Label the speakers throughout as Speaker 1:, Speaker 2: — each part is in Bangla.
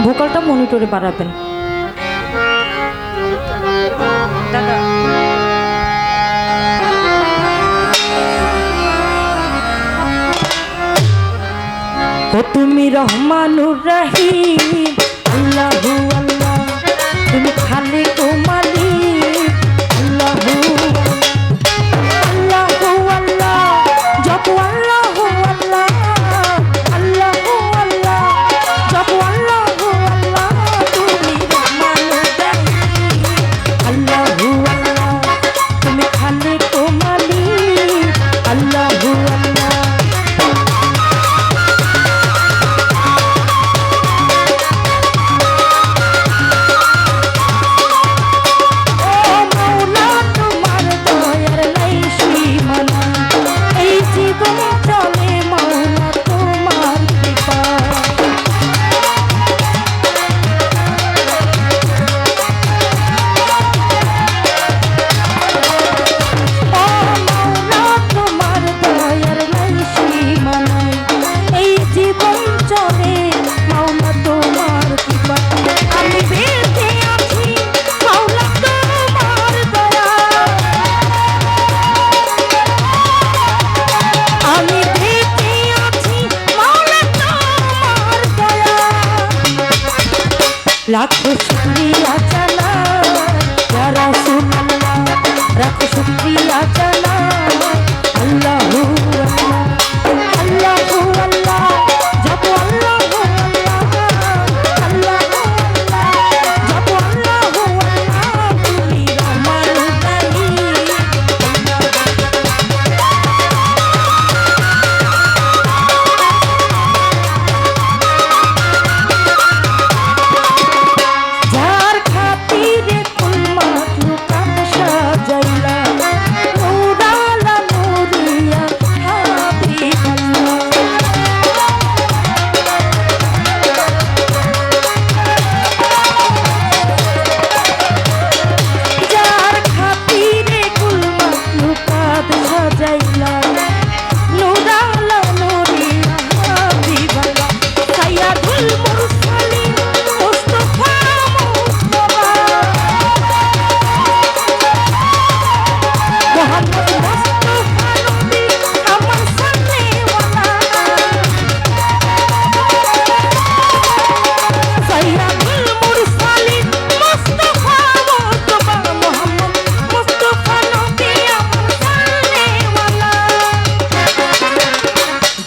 Speaker 1: ভোকালটা মনিটরে বাড়াবেন। দাদা ও তুমি রহমানুর রহিম আল্লাহু আল্লাহ, তুমি খালিক ও মালিক আল্লাহু আল্লাহু আল্লাহ, যত আল্লাহু আল্লাহ আল্লাহু আল্লাহ, যত আল্লাহু আল্লাহ, তুমি রহমানুর রহিম আল্লাহু আল্লাহ, তুমি খালিক ও মালিক আল্লাহু আল্লাহ। লাখো শুকরিয়া জানাই ইয়া রাসূলুল্লাহ, লাখো শুকরিয়া জানাই আল্লাহু আল্লাহ আল্লাহু আল্লাহ, যত আল্লাহু আল্লাহ আল্লাহু আল্লাহ, যত আল্লাহু আল্লাহ, তুমি রহমানুর রহিম। যার খাতিরে কুল মাখলুকাত সাজাইলা নূরালা নূরিয়া হাবিবাল্লাহ, যার খাতিরে কুল মাখলুকাত সাজাইলা নূরালা নূরিয়া হাবিবাল্লাহ, সাইয়্যিদুল মুরসালিন মুস্তাফা মুহাম্মদ মুস্তাফা নবী আমার সামনেওয়ালা, সাইয়্যিদুল মুরসালিন মুস্তাফা মুহাম্মদ মুস্তাফা নবী আমার সামনেওয়ালা,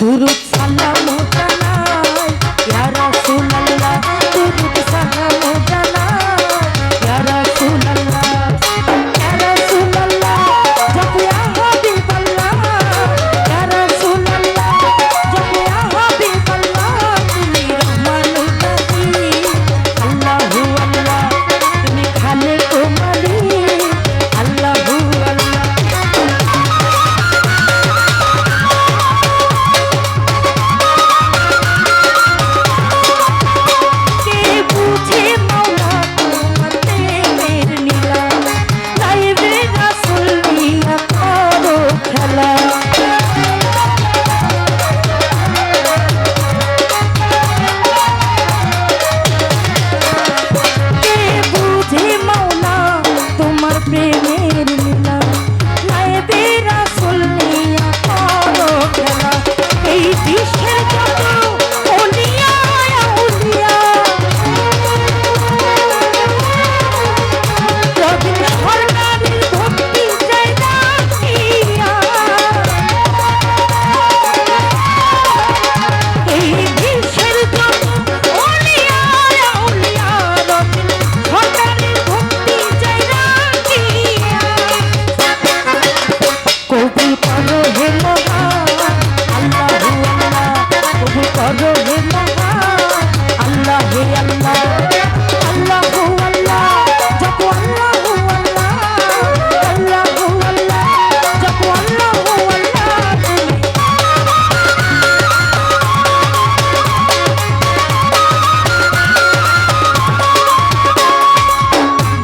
Speaker 1: দুরূদ সালাম জানাই ইয়া রাসূলুল্লাহ, দুরূদ সালাম জানাই ইয়া রাসূলুল্লাহ ইয়া রাসূলুল্লাহ, যত ইয়া হাবিবাল্লাহ ইয়া রাসূলুল্লাহ, যত ইয়া হাবিবাল্লাহ, তুমি রহমানুর রহিম আল্লাহু আল্লাহ, তুমি খালিক ও মালিক আল্লাহু আল্লাহ। কে বুঝে মাওলা তোমার প্রেমের লীলা, নাইবে রাসূল নিয়া করো খেলা, কে বুঝে মাওলা তোমার প্রেমের লীলা, নাইবে রাসূল নিয়া করো খেলা, এই বিশ্বের যত ওলিয়া আউলিয়া রবিন সরকারের ভক্তি চাই রাখিয়া, এই বিশ্বের যত ওলিয়া আউলিয়া রবিন সরকারের ভক্তি চাই রাখিয়া, কবুল করো হে মহান আল্লাহু আল্লাহ, কবুল করো হে মহান আল্লাহ হে আল্লাহ আল্লাহু আল্লাহ, যত আল্লাহু আল্লাহ আল্লাহু আল্লাহ, যত আল্লাহু আল্লাহ, তুমি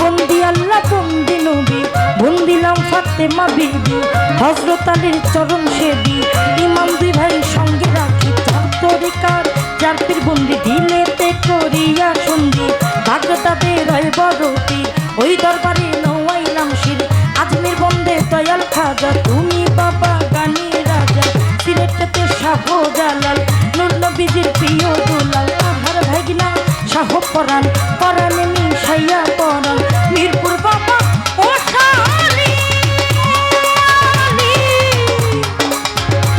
Speaker 1: বন্দি আল্লাহ বন্দি নবী, বন্দিলাম ফাতেমা বিবি, হযরত আলীর চরণ সেবি, ইমাম দুই ভাই সঙ্গে রাখি চার তরিকার, যার পীর বন্দি দিলেতে করিয়া সন্ধি ভাগ্যতাদের হয় বড়তি ওই দরবারে নওয়াইলাম শির আজমির বন্দে দয়াল খাজা তুমি বাবা গানি রাজা সিলেটেতে শাহ জালাল নূর নবীজির প্রিয় দুলাল আমার ভাগিনা শাহ পরাণ পরাণে মিশাইয়া পরাণ মিরপুর বাবা ও শালি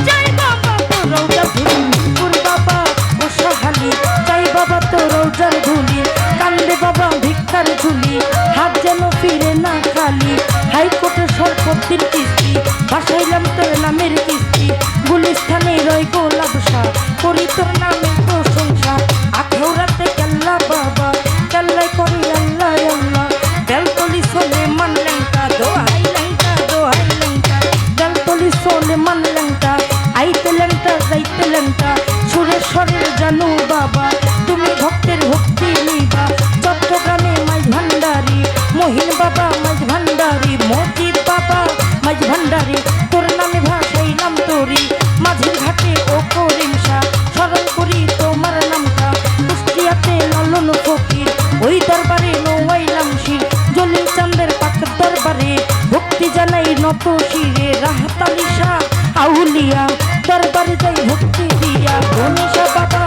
Speaker 1: জয় বাবা তো রৌজা ধুলি মিরপুর বাবা ও শাহালি জয় বাবা তো রৌজার ধুলি কান্দে বাবা ভিক্ষার ঝুলি হাত যেন ফিরে না খালি হাইকোর্টের সরপত্তির কিস্তি ভাসাইলাম তোর নামের কিস্তি গুলিস্থানে রয় গোলাপ শাহ করি তোর নামের প্রশংসা আখেওরাতে কেল্লা বাবা কেল্লাই করি আল্লাহ আল্লাহ বেলতলি সোলে মান লেংটা দোহাই লেংটা বেলতলি সোলে মান লেংটা আইতে লেংটা যাইতে লেংটা সুরেশ্বরের জানু বাবা তুমি ভক্তের ভক্তি নিবা চট্টগ্রামে মাঝ ভান্ডারি মহিন বাবা মাঝ ভান্ডারি মজিব বাবা মাঝ ভান্ডারি তোর নামে ভাসাইলাম তোরি মাঝের ঘাটে ও করিমসা স্মরণ করি তোমার নামটা কুষ্টিয়াতে লালন ফকির ওই দরবারে নওয়াইলাম শির জলিল চাঁদের পাক দরবারে ভক্তি জানাই নত শিরে রাহাত আলী শাহ আউলিয়া দরবারে যাই ভক্তি দিয়া গণেশা বাবা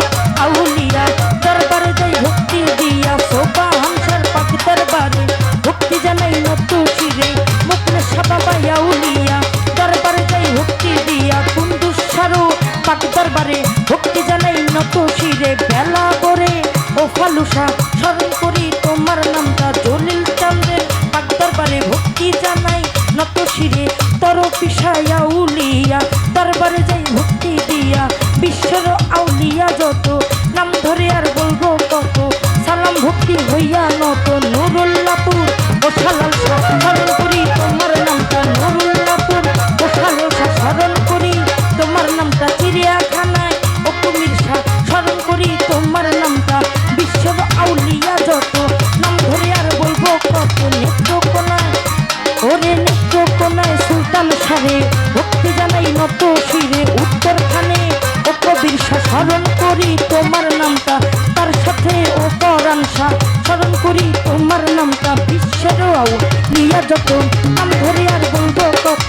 Speaker 1: আউলিয়া দরবারে যাই ভক্তি দিয়া সোপা হামসার পাক দরবারে ভক্তি জানাই নত শিরে মুকলেশা বাবা আউলিয়া দরবারে যাই ভক্তি দিয়া কুন্দুস সারো পাক দরবারে ভক্তি জানাই নত শিরে বেলা করে ও ফালুসা স্মরণ করি তোমার নামটা জলিল চাঁদের পাক দরবারে ভক্তি জানাই নত শিরে তর পিসায়া উলিয়া দরবারে যাই ভক্তি দিয়া বিশ্বর আউলিয়া যত নাম ধরে আর বলবো কত সালাম ভক্তি হইয়া নত নুরুল্লাপুর ও সালাল শাহ স্মরণ করি তোমার নামটা নুরুল্লাপুর ও সালাল শাহ স্মরণ করি তোমার নামটা চিড়িয়াখানায় ও কুমির শাহ স্মরণ করি তোমার নামটা বিশ্বর আউলিয়া যত নাম ধরে আর বলবো কত নেত্রকোনায় ওরে নেত্রকোনায় সুলতান সারে ভক্তি জানাই নত শিরে উত্তরখানে ও কবির শাহ স্মরণ করি তোমার নামটা তার সাথে ও পরাণ শাহ স্মরণ করি তোমার নামটা বিশ্বের আউলিয়া যত নাম ধরে আর বলবো কত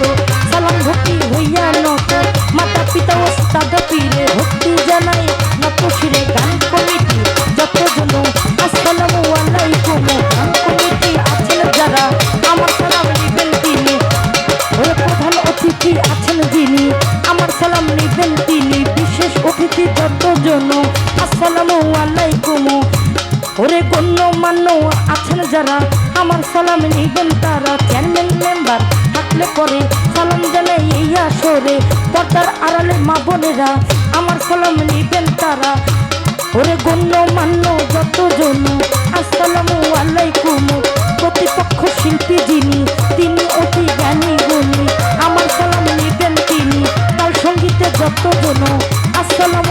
Speaker 1: সালাম ভক্তি হইয়া নত মাতা পিতা ওস্তাদ পীরে ভক্তি জানাই নত শিরে গান কমিটি যতজন আসসালামু আলাইকুম গান কমিটি আছেন যারা আমার সালাম নিবেন তিনি ওরে প্রধান অতিথি আছেন যিনি আমার সালাম নিবেন তিনি বিশেষ অতিথি যতজন আসসালামু আলাইকুম ওরে গণ্যমান্য আছেন যারা আমার সালাম নিবেন তারা চেয়ারম্যান মেম্বার থাকলে পরে সালাম জানাই এই আসরে পর্দার আড়ালে মা বোনেরা আমার সালাম নিবেন তারা ওরে গণ্যমান্য যতজন আসসালামু আলাইকুম প্রতিপক্ষ শিল্পী যিনি তিনি অতি জ্ঞানী গুণী আমার সালাম নিবেন তিনি তার সঙ্গীতে যতজন আসসালামু